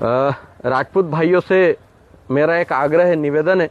राजपूत भाइयों से मेरा एक आग्रह है, निवेदन है।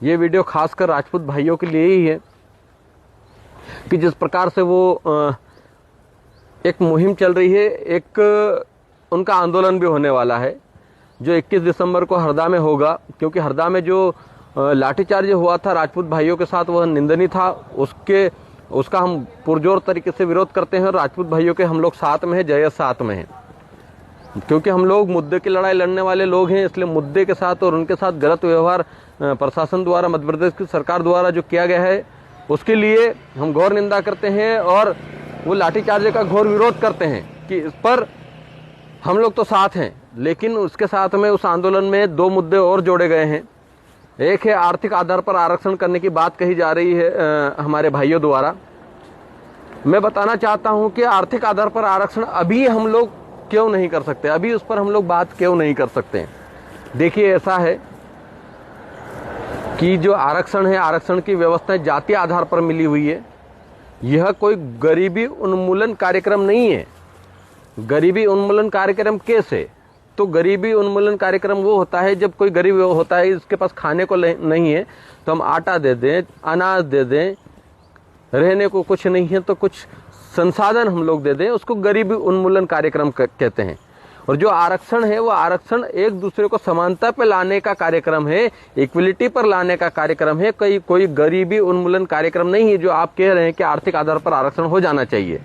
ये वीडियो खासकर राजपूत भाइयों के लिए ही है कि जिस प्रकार से वो एक मुहिम चल रही है, एक उनका आंदोलन भी होने वाला है जो 21 दिसंबर को हरदा में होगा। क्योंकि हरदा में जो लाठीचार्ज हुआ था राजपूत भाइयों के साथ, वह निंदनीय था। उसका हम पुरजोर तरीके से विरोध करते हैं और राजपूत भाइयों के हम लोग साथ में हैं, जयस साथ में हैं। क्योंकि हम लोग मुद्दे की लड़ाई लड़ने वाले लोग हैं, इसलिए मुद्दे के साथ और उनके साथ गलत व्यवहार प्रशासन द्वारा, मध्य प्रदेश की सरकार द्वारा जो किया गया है, उसके लिए हम घोर निंदा करते हैं और वो लाठीचार्ज का घोर विरोध करते हैं कि इस पर हम लोग तो साथ हैं। लेकिन उसके साथ में उस आंदोलन में दो मुद्दे और जोड़े गए हैं। एक है आर्थिक आधार पर आरक्षण करने की बात कही जा रही है हमारे भाइयों द्वारा। मैं बताना चाहता हूं कि आर्थिक आधार पर आरक्षण अभी हम लोग क्यों नहीं कर सकते, अभी उस पर हम लोग बात क्यों नहीं कर सकते। देखिए, ऐसा है कि जो आरक्षण है, आरक्षण की व्यवस्था जातीय आधार पर मिली हुई है। यह कोई गरीबी उन्मूलन कार्यक्रम नहीं है। गरीबी उन्मूलन कार्यक्रम कैसे? तो गरीबी उन्मूलन कार्यक्रम वो होता है जब कोई गरीब होता है, इसके पास खाने को नहीं है, तो हम आटा दे दें, अनाज दे दें, रहने को कुछ नहीं है तो कुछ संसाधन हम लोग दे दें, उसको गरीबी उन्मूलन कार्यक्रम कहते हैं। और जो आरक्षण है, वो आरक्षण एक दूसरे को समानता पे लाने का कार्यक्रम है, इक्वलिटी पर लाने का कार्यक्रम है। कोई गरीबी उन्मूलन कार्यक्रम नहीं है जो आप कह रहे हैं कि आर्थिक आधार पर आरक्षण हो जाना चाहिए।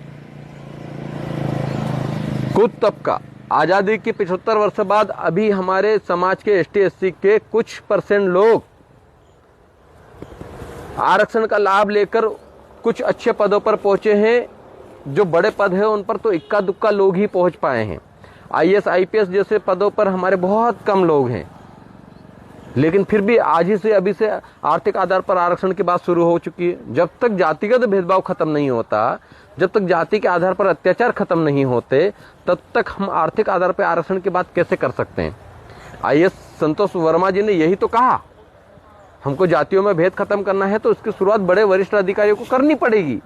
कुछ तबका आजादी की 75 वर्ष बाद अभी हमारे समाज के एसटी एससी के कुछ % लोग आरक्षण का लाभ लेकर कुछ अच्छे पदों पर पहुंचे हैं। जो बड़े पद है उन पर तो इक्का दुक्का लोग ही पहुंच पाए हैं। IAS IPS जैसे पदों पर हमारे बहुत कम लोग हैं। लेकिन फिर भी आज ही से, अभी से आर्थिक आधार पर आरक्षण की बात शुरू हो चुकी है। जब तक जातिगत भेदभाव खत्म नहीं होता, जब तक जाति के आधार पर अत्याचार खत्म नहीं होते, तब तक हम आर्थिक आधार पर आरक्षण की बात कैसे कर सकते हैं। IAS संतोष वर्मा जी ने यही तो कहा, हमको जातियों में भेद खत्म करना है तो उसकी शुरुआत बड़े वरिष्ठ अधिकारियों को करनी पड़ेगी।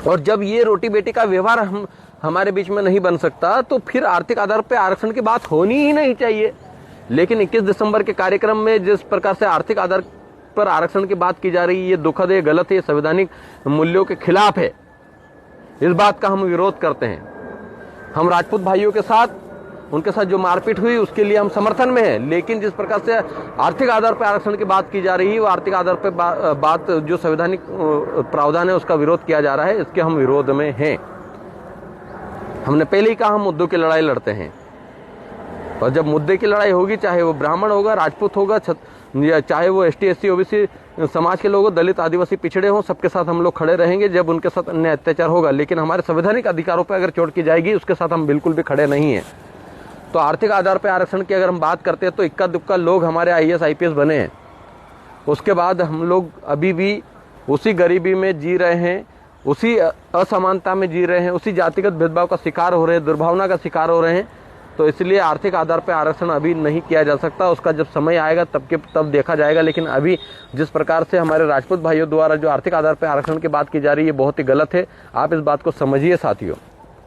और जब ये रोटी बेटी का व्यवहार हमारे बीच में नहीं बन सकता, तो फिर आर्थिक आधार पर आरक्षण की बात होनी ही नहीं चाहिए। लेकिन 21 दिसंबर के कार्यक्रम में जिस प्रकार से आर्थिक आधार पर आरक्षण की बात की जा रही है, ये दुखद है, गलत है, संवैधानिक मूल्यों के खिलाफ है। इस बात का हम विरोध करते हैं। हम राजपूत भाइयों के साथ, उनके साथ जो मारपीट हुई उसके लिए हम समर्थन में हैं। लेकिन जिस प्रकार से आर्थिक आधार पर आरक्षण की बात की जा रही है, वो आर्थिक आधार पर बात जो संवैधानिक प्रावधान है उसका विरोध किया जा रहा है, इसके हम विरोध में हैं। हमने पहले ही कहा, हम मुद्दों की लड़ाई लड़ते हैं। और जब मुद्दे की लड़ाई होगी, चाहे वो ब्राह्मण होगा, राजपूत होगा, चाहे वो ST SC OBC समाज के लोग हो, दलित आदिवासी पिछड़े हों, सबके साथ हम लोग खड़े रहेंगे जब उनके साथ अन्याय अत्याचार होगा। लेकिन हमारे संवैधानिक अधिकारों पर अगर चोट की जाएगी, उसके साथ हम बिल्कुल भी खड़े नहीं हैं। तो आर्थिक आधार पर आरक्षण की अगर हम बात करते हैं तो इक्का दुक्का लोग हमारे IAS IPS बने हैं। उसके बाद हम लोग अभी भी उसी गरीबी में जी रहे हैं, उसी असमानता में जी रहे हैं, उसी जातिगत भेदभाव का शिकार हो रहे हैं, दुर्भावना का शिकार हो रहे हैं। तो इसलिए आर्थिक आधार पर आरक्षण अभी नहीं किया जा सकता। उसका जब समय आएगा तब देखा जाएगा। लेकिन अभी जिस प्रकार से हमारे राजपूत भाइयों द्वारा जो आर्थिक आधार पर आरक्षण की बात की जा रही है, बहुत ही गलत है। आप इस बात को समझिए साथियों।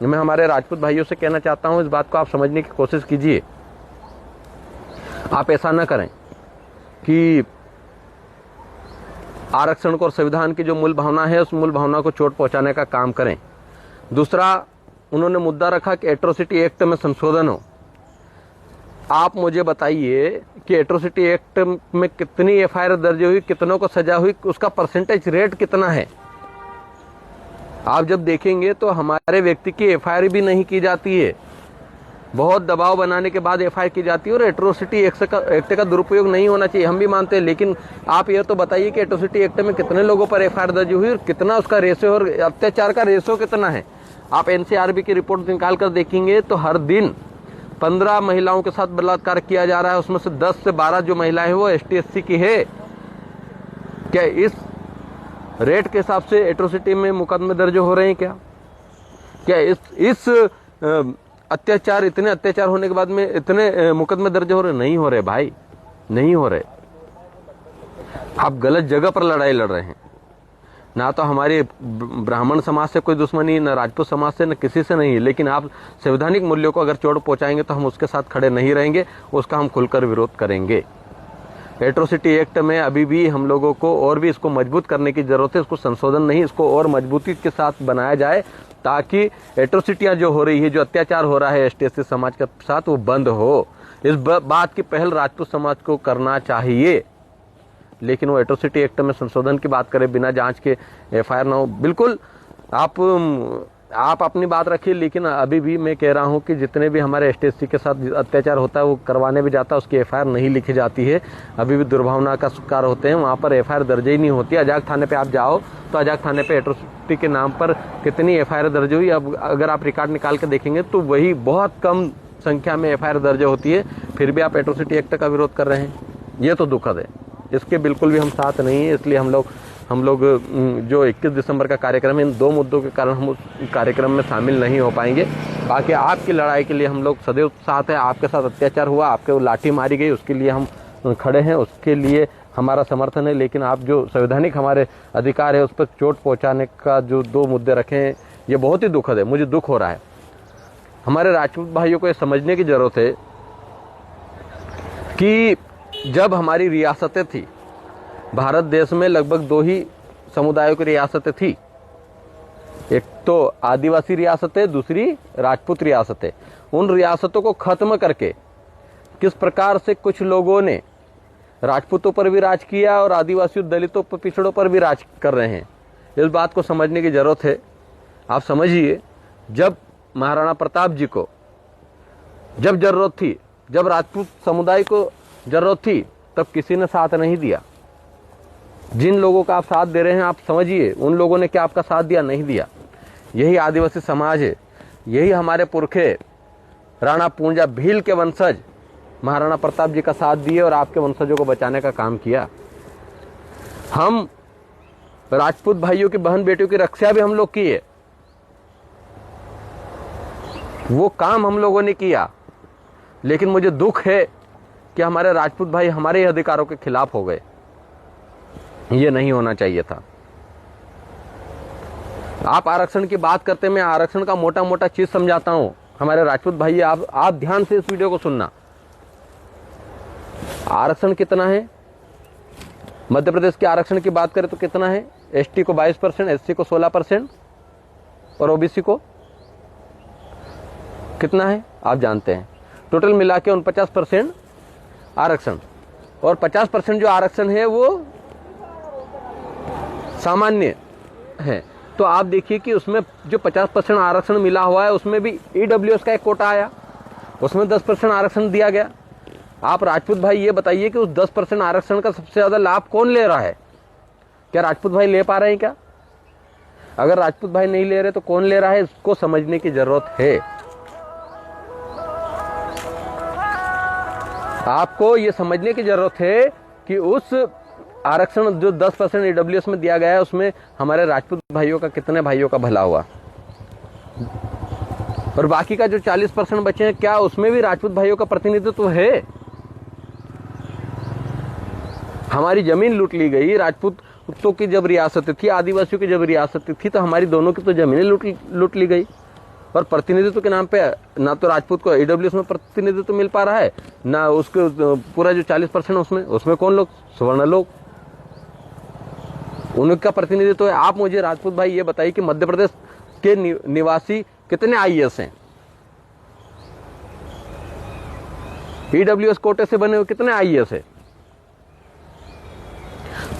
मैं हमारे राजपूत भाइयों से कहना चाहता हूं, इस बात को आप समझने की कोशिश कीजिए। आप ऐसा न करें कि आरक्षण को और संविधान की जो मूल भावना है, उस मूल भावना को चोट पहुंचाने का काम करें। दूसरा, उन्होंने मुद्दा रखा कि एट्रोसिटी एक्ट में संशोधन हो। आप मुझे बताइए कि एट्रोसिटी एक्ट में कितनी FIR दर्ज हुई, कितनों को सजा हुई, उसका परसेंटेज रेट कितना है। आप जब देखेंगे तो हमारे व्यक्ति की FIR भी नहीं की जाती है, बहुत दबाव बनाने के बाद FIR की जाती है। और एट्रोसिटी एक्ट का दुरुपयोग नहीं होना चाहिए, हम भी मानते हैं। लेकिन आप ये तो बताइए कि एट्रोसिटी एक्ट में कितने लोगों पर FIR दर्ज हुई और कितना उसका रेशो और अत्याचार का रेशो कितना है। आप NCRB की रिपोर्ट निकाल कर देखेंगे तो हर दिन 15 महिलाओं के साथ बलात्कार किया जा रहा है। उसमें से 10 से 12 जो महिलाएं हैं वो ST SC की है। क्या इस रेट के हिसाब से एट्रोसिटी में मुकदमे दर्ज हो रहे हैं? क्या इस अत्याचार, इतने अत्याचार होने के बाद में इतने मुकदमे दर्ज हो रहे? नहीं हो रहे भाई, नहीं हो रहे। आप गलत जगह पर लड़ाई लड़ रहे हैं। ना तो हमारे ब्राह्मण समाज से कोई दुश्मनी, न राजपूत समाज से, न किसी से नहीं है, लेकिन आप संवैधानिक मूल्यों को अगर चोट पहुंचाएंगे तो हम उसके साथ खड़े नहीं रहेंगे, उसका हम खुलकर विरोध करेंगे। एट्रोसिटी एक्ट में अभी भी हम लोगों को और भी इसको मजबूत करने की जरूरत है। इसको संशोधन नहीं, इसको और मजबूती के साथ बनाया जाए ताकि एट्रोसिटियां जो हो रही है, जो अत्याचार हो रहा है एसटी समाज के साथ, वो बंद हो। इस बात की पहल राजपूत समाज को करना चाहिए, लेकिन वो एट्रोसिटी एक्ट में संशोधन की बात करें, बिना जांच के एफआईआर ना हो। बिल्कुल आप अपनी बात रखिए, लेकिन अभी भी मैं कह रहा हूं कि जितने भी हमारे एसटी के साथ अत्याचार होता है वो करवाने भी जाता है, उसकी एफआईआर नहीं लिखी जाती है। अभी भी दुर्भावना का शिकार होते हैं, वहां पर एफआईआर दर्ज ही नहीं होती। अजाक थाने पे आप जाओ तो अजाक थाने पे एट्रोसिटी के नाम पर कितनी एफआईआर दर्ज हुई, अब अगर आप रिकॉर्ड निकाल के देखेंगे तो वही बहुत कम संख्या में एफआईआर दर्ज होती है। फिर भी आप एट्रोसिटी एक्ट का विरोध कर रहे हैं, ये तो दुखद है। इसके बिल्कुल भी हम साथ नहीं है। इसलिए हम लोग जो 21 दिसंबर का कार्यक्रम है, इन 2 मुद्दों के कारण हम उस कार्यक्रम में शामिल नहीं हो पाएंगे। बाकी आपकी लड़ाई के लिए हम लोग सदैव साथ हैं। आपके साथ अत्याचार हुआ, आपके लाठी मारी गई, उसके लिए हम खड़े हैं, उसके लिए हमारा समर्थन है। लेकिन आप जो संवैधानिक हमारे अधिकार है उस पर चोट पहुंचाने का जो 2 मुद्दे रखे हैं, ये बहुत ही दुखद है। मुझे दुख हो रहा है। हमारे राजपूत भाइयों को ये समझने की जरूरत है कि जब हमारी रियासतें थी, भारत देश में लगभग 2 ही समुदायों की रियासतें थी, एक तो आदिवासी रियासतें, दूसरी राजपूत रियासतें। उन रियासतों को खत्म करके किस प्रकार से कुछ लोगों ने राजपूतों पर भी राज किया और आदिवासियों, दलितों पर, पिछड़ों पर भी राज कर रहे हैं, इस बात को समझने की जरूरत है। आप समझिए, जब महाराणा प्रताप जी को जब जरूरत थी, जब राजपूत समुदाय को जरूरत थी, तब किसी ने साथ नहीं दिया। जिन लोगों का आप साथ दे रहे हैं, आप समझिए उन लोगों ने क्या आपका साथ दिया? नहीं दिया। यही आदिवासी समाज है, यही हमारे पुरखे राणा पूंजा भील के वंशज महाराणा प्रताप जी का साथ दिए और आपके वंशजों को बचाने का काम किया। हम राजपूत भाइयों की बहन बेटियों की रक्षा भी हम लोग किए, वो काम हम लोगों ने किया। लेकिन मुझे दुख है कि हमारे राजपूत भाई हमारे अधिकारों के खिलाफ हो गए। ये नहीं होना चाहिए था। आप आरक्षण की बात करते, मैं आरक्षण का मोटा मोटा चीज समझाता हूं। हमारे राजपूत भाई, आप ध्यान से इस वीडियो को सुनना। आरक्षण कितना है? मध्य प्रदेश के आरक्षण की बात करें तो कितना है? एसटी को 22%, एससी को 16% और ओबीसी को कितना है आप जानते हैं। टोटल मिला के 49% आरक्षण, और 50% जो आरक्षण है वो सामान्य है। तो आप देखिए कि उसमें जो 50% आरक्षण मिला हुआ है, उसमें भी ईडब्ल्यूएस का एक कोटा आया, उसमें 10% आरक्षण दिया गया। आप राजपूत भाई ये बताइए कि उस 10% आरक्षण का सबसे ज्यादा लाभ कौन ले रहा है? क्या राजपूत भाई ले पा रहे हैं क्या? अगर राजपूत भाई नहीं ले रहे तो कौन ले रहा है? इसको समझने की जरूरत है। आपको ये समझने की जरूरत है कि उस आरक्षण जो 10% ईडब्ल्यूएस में दिया गया है, उसमें हमारे राजपूत भाइयों का, कितने भाइयों का भला हुआ, और बाकी का जो 40% बचे हैं, क्या उसमें भी राजपूत भाइयों का प्रतिनिधित्व है? हमारी जमीन लूट ली गई। राजपूतों की जब रियासत थी, आदिवासियों की जब रियासत थी, तो हमारी दोनों की तो जमीनें लूट ली गई। और प्रतिनिधित्व के नाम पे ना तो राजपूत को ईडब्ल्यूएस में प्रतिनिधित्व मिल पा रहा है, ना उसको पूरा जो 40% उसमें कौन लोग? सवर्ण लोग, उनका प्रतिनिधित्व है। आप मुझे राजपूत भाई ये बताइए कि मध्य प्रदेश के निवासी कितने आईएएस हैं? ईडब्ल्यूएस कोटे से बने हुए कितने आईएएस है?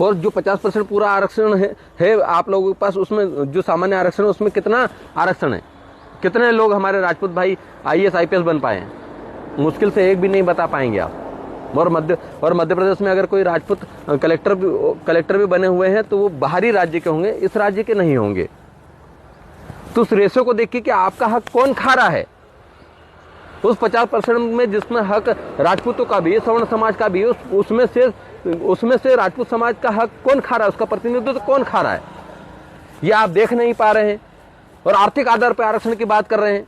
और जो 50% पूरा आरक्षण है आप लोगों के पास, उसमें जो सामान्य आरक्षण है उसमें कितना आरक्षण है? कितने लोग हमारे राजपूत भाई आईएएस आईपीएस बन पाए हैं? मुश्किल से एक भी नहीं बता पाएंगे आप। और मध्य प्रदेश में अगर कोई राजपूत कलेक्टर भी बने हुए हैं तो वो बाहरी राज्य के होंगे, इस राज्य के नहीं होंगे। तो उस रेशो को देखिए कि आपका हक कौन खा रहा है। उस 50% में जिसमें हक राजपूतों का भी, सवर्ण समाज का भी, उसमें से राजपूत समाज का हक कौन खा रहा है? उसका प्रतिनिधित्व तो कौन खा रहा है? ये आप देख नहीं पा रहे हैं और आर्थिक आधार पर आरक्षण की बात कर रहे हैं।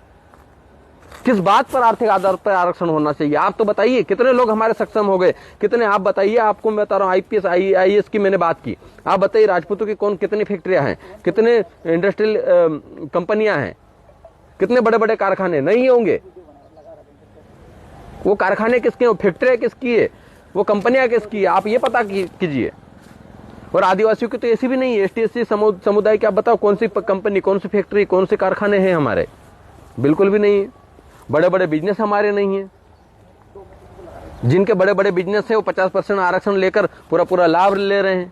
किस बात पर आर्थिक आधार पर आरक्षण होना चाहिए? आप तो बताइए, कितने लोग हमारे सक्षम हो गए, कितने? आप बताइए, आपको मैं बता रहा हूँ, आईपीएस आईएएस की मैंने बात की, आप बताइए राजपूतों की कितनी फैक्ट्रियां हैं, कितने इंडस्ट्रियल कंपनियां हैं, कितने बड़े बड़े कारखाने नहीं होंगे? वो कारखाने किसके हैं, फैक्ट्रियां किसकी है, वो कंपनियां किसकी है? आप ये पता कीजिए। और आदिवासियों की तो ऐसी भी नहीं है, एसटी एससी समुदाय की आप बताओ कौन सी कंपनी, कौन सी फैक्ट्री, कौन से कारखाने हैं हमारे? बिल्कुल भी नहीं है। बड़े बड़े बिजनेस हमारे नहीं है। जिनके बड़े बड़े बिजनेस है वो 50% आरक्षण लेकर पूरा लाभ ले रहे हैं,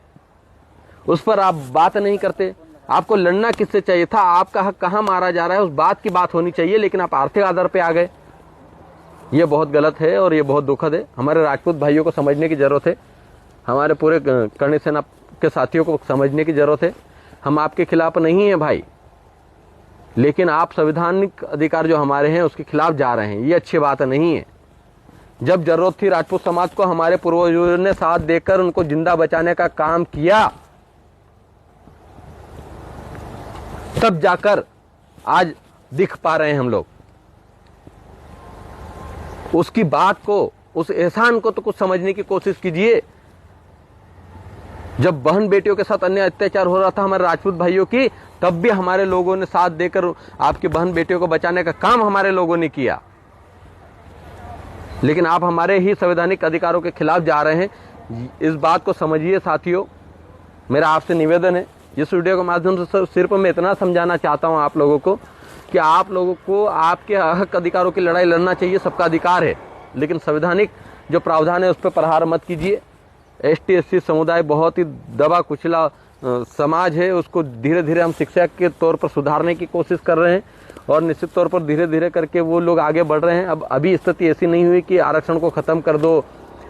उस पर आप बात नहीं करते। आपको लड़ना किससे चाहिए था? आपका हक कहां मारा जा रहा है, उस बात की बात होनी चाहिए, लेकिन आप आर्थिक आधार पे आ गए। ये बहुत गलत है और ये बहुत दुखद है। हमारे राजपूत भाइयों को समझने की जरूरत है, हमारे पूरे कर्णी सेना के साथियों को समझने की जरूरत है। हम आपके खिलाफ नहीं है भाई, लेकिन आप संवैधानिक अधिकार जो हमारे हैं उसके खिलाफ जा रहे हैं, ये अच्छी बात नहीं है। जब जरूरत थी राजपूत समाज को, हमारे पूर्वजों ने साथ देकर उनको जिंदा बचाने का काम किया, तब जाकर आज दिख पा रहे हैं हम लोग। उसकी बात को, उस एहसान को तो कुछ समझने की कोशिश कीजिए। जब बहन बेटियों के साथ अन्य अत्याचार हो रहा था हमारे राजपूत भाइयों की, तब भी हमारे लोगों ने साथ देकर आपकी बहन बेटियों को बचाने का काम हमारे लोगों ने किया। लेकिन आप हमारे ही संवैधानिक अधिकारों के खिलाफ जा रहे हैं, इस बात को समझिए साथियों। मेरा आपसे निवेदन है, इस वीडियो के माध्यम से सिर्फ मैं इतना समझाना चाहता हूं आप लोगों को कि आप लोगों को आपके हक अधिकारों की लड़ाई लड़ना चाहिए, सबका अधिकार है, लेकिन संवैधानिक जो प्रावधान है उस पर प्रहार मत कीजिए। एसटी एससी समुदाय बहुत ही दबा कुचला समाज है, उसको धीरे धीरे हम शिक्षा के तौर पर सुधारने की कोशिश कर रहे हैं और निश्चित तौर पर धीरे धीरे करके वो लोग आगे बढ़ रहे हैं। अब अभी स्थिति ऐसी नहीं हुई कि आरक्षण को खत्म कर दो,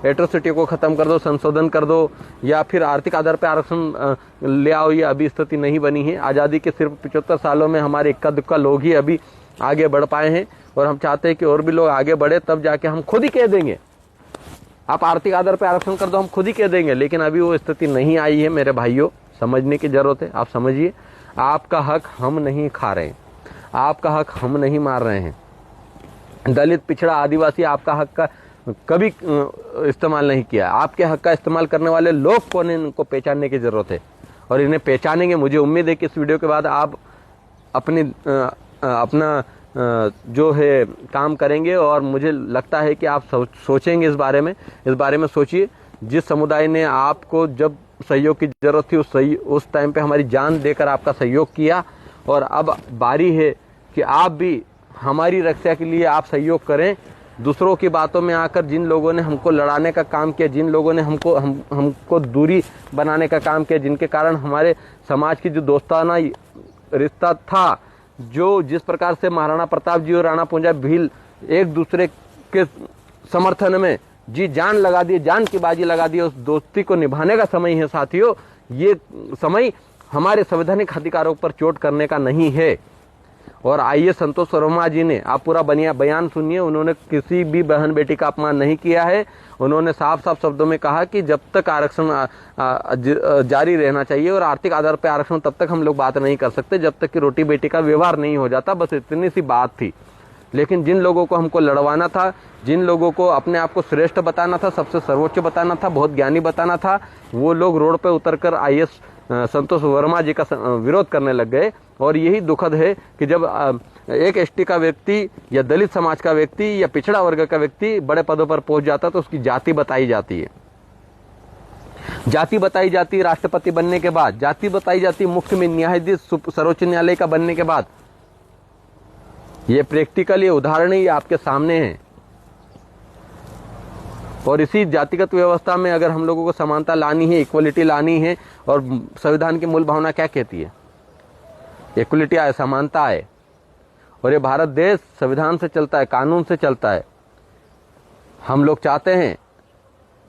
एट्रोसिटी को खत्म कर दो, संशोधन कर दो या फिर आर्थिक आधार पर आरक्षण ले आओ, ये अभी स्थिति नहीं बनी है। आज़ादी के सिर्फ 75 सालों में हमारे इक्का दुक्का लोग ही अभी आगे बढ़ पाए हैं और हम चाहते हैं कि और भी लोग आगे बढ़े, तब जाके हम खुद ही कह देंगे आप आर्थिक आधार पर आरक्षण कर दो, हम खुद ही कह देंगे। लेकिन अभी वो स्थिति नहीं आई है। मेरे भाइयों, समझने की जरूरत है। आप समझिए, आपका हक हम नहीं खा रहे हैं, आपका हक हम नहीं मार रहे हैं। दलित, पिछड़ा, आदिवासी आपका हक का कभी इस्तेमाल नहीं किया। आपके हक का इस्तेमाल करने वाले लोग कौन है, इनको पहचानने की जरूरत है और इन्हें पहचानेंगे। मुझे उम्मीद है कि इस वीडियो के बाद आप अपना जो है काम करेंगे और मुझे लगता है कि आप सोचेंगे इस बारे में सोचिए। जिस समुदाय ने आपको जब सहयोग की जरूरत थी उस टाइम पे हमारी जान देकर आपका सहयोग किया और अब बारी है कि आप भी हमारी रक्षा के लिए आप सहयोग करें। दूसरों की बातों में आकर जिन लोगों ने हमको लड़ाने का काम किया, जिन लोगों ने हमको दूरी बनाने का काम किया, जिनके कारण हमारे समाज की जो दोस्ताना रिश्ता था, जो जिस प्रकार से महाराणा प्रताप जी और राणा पूंजा भील एक दूसरे के समर्थन में जी जान लगा दिए, जान की बाजी लगा दी, उस दोस्ती को निभाने का समय है साथियों। ये समय हमारे संवैधानिक अधिकारों पर चोट करने का नहीं है। और आइए, संतोष वर्मा जी ने, आप पूरा बयान सुनिए, उन्होंने किसी भी बहन बेटी का अपमान नहीं किया है। उन्होंने साफ साफ शब्दों में कहा कि जब तक आरक्षण जारी रहना चाहिए और आर्थिक आधार पर आरक्षण, तब तक हम लोग बात नहीं कर सकते जब तक कि रोटी बेटी का व्यवहार नहीं हो जाता। बस इतनी सी बात थी। लेकिन जिन लोगों को हमको लड़वाना था, जिन लोगों को अपने आप को श्रेष्ठ बताना था, सबसे सर्वोच्च बताना था, बहुत ज्ञानी बताना था, वो लोग रोड पे उतरकर आईएएस संतोष वर्मा जी का विरोध करने लग गए। और यही दुखद है कि जब एक एसटी का व्यक्ति या दलित समाज का व्यक्ति या पिछड़ा वर्ग का व्यक्ति बड़े पदों पर पहुंच जाता तो उसकी जाति बताई जाती है। जाति बताई जाती है राष्ट्रपति बनने के बाद, जाति बताई जाती है मुख्य न्यायाधीश सर्वोच्च न्यायालय का बनने के बाद। ये प्रैक्टिकल, ये उदाहरण ही आपके सामने है। और इसी जातिगत व्यवस्था में अगर हम लोगों को समानता लानी है, इक्वलिटी लानी है, और संविधान की मूल भावना क्या कहती है? इक्वलिटी है, समानता है। और ये भारत देश संविधान से चलता है, कानून से चलता है। हम लोग चाहते हैं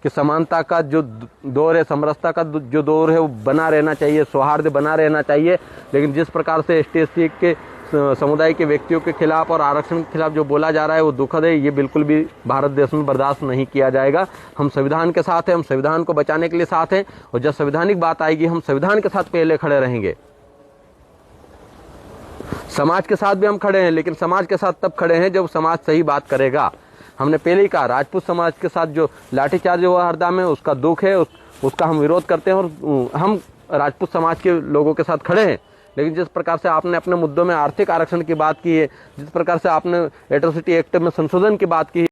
कि समानता का जो दौर है, समरसता का जो दौर है, वो बना रहना चाहिए, सौहार्द बना रहना चाहिए। लेकिन जिस प्रकार से एसटी एससी के समुदाय के व्यक्तियों के खिलाफ और आरक्षण के खिलाफ जो बोला जा रहा है वो दुखद है। ये बिल्कुल भी भारत देश में बर्दाश्त नहीं किया जाएगा। हम संविधान के साथ हैं, हम संविधान को बचाने के लिए साथ हैं, और जब संवैधानिक बात आएगी हम संविधान के साथ पहले खड़े रहेंगे। समाज के साथ भी हम खड़े हैं, लेकिन समाज के साथ तब खड़े हैं जब समाज सही बात करेगा। हमने पहले ही कहा, राजपूत समाज के साथ जो लाठीचार्ज हुआ हरदा में, उसका दुख है, उसका हम विरोध करते हैं और हम राजपूत समाज के लोगों के साथ खड़े हैं। लेकिन जिस प्रकार से आपने अपने मुद्दों में आर्थिक आरक्षण की बात की है, जिस प्रकार से आपने एट्रोसिटी एक्ट में संशोधन की बात की है,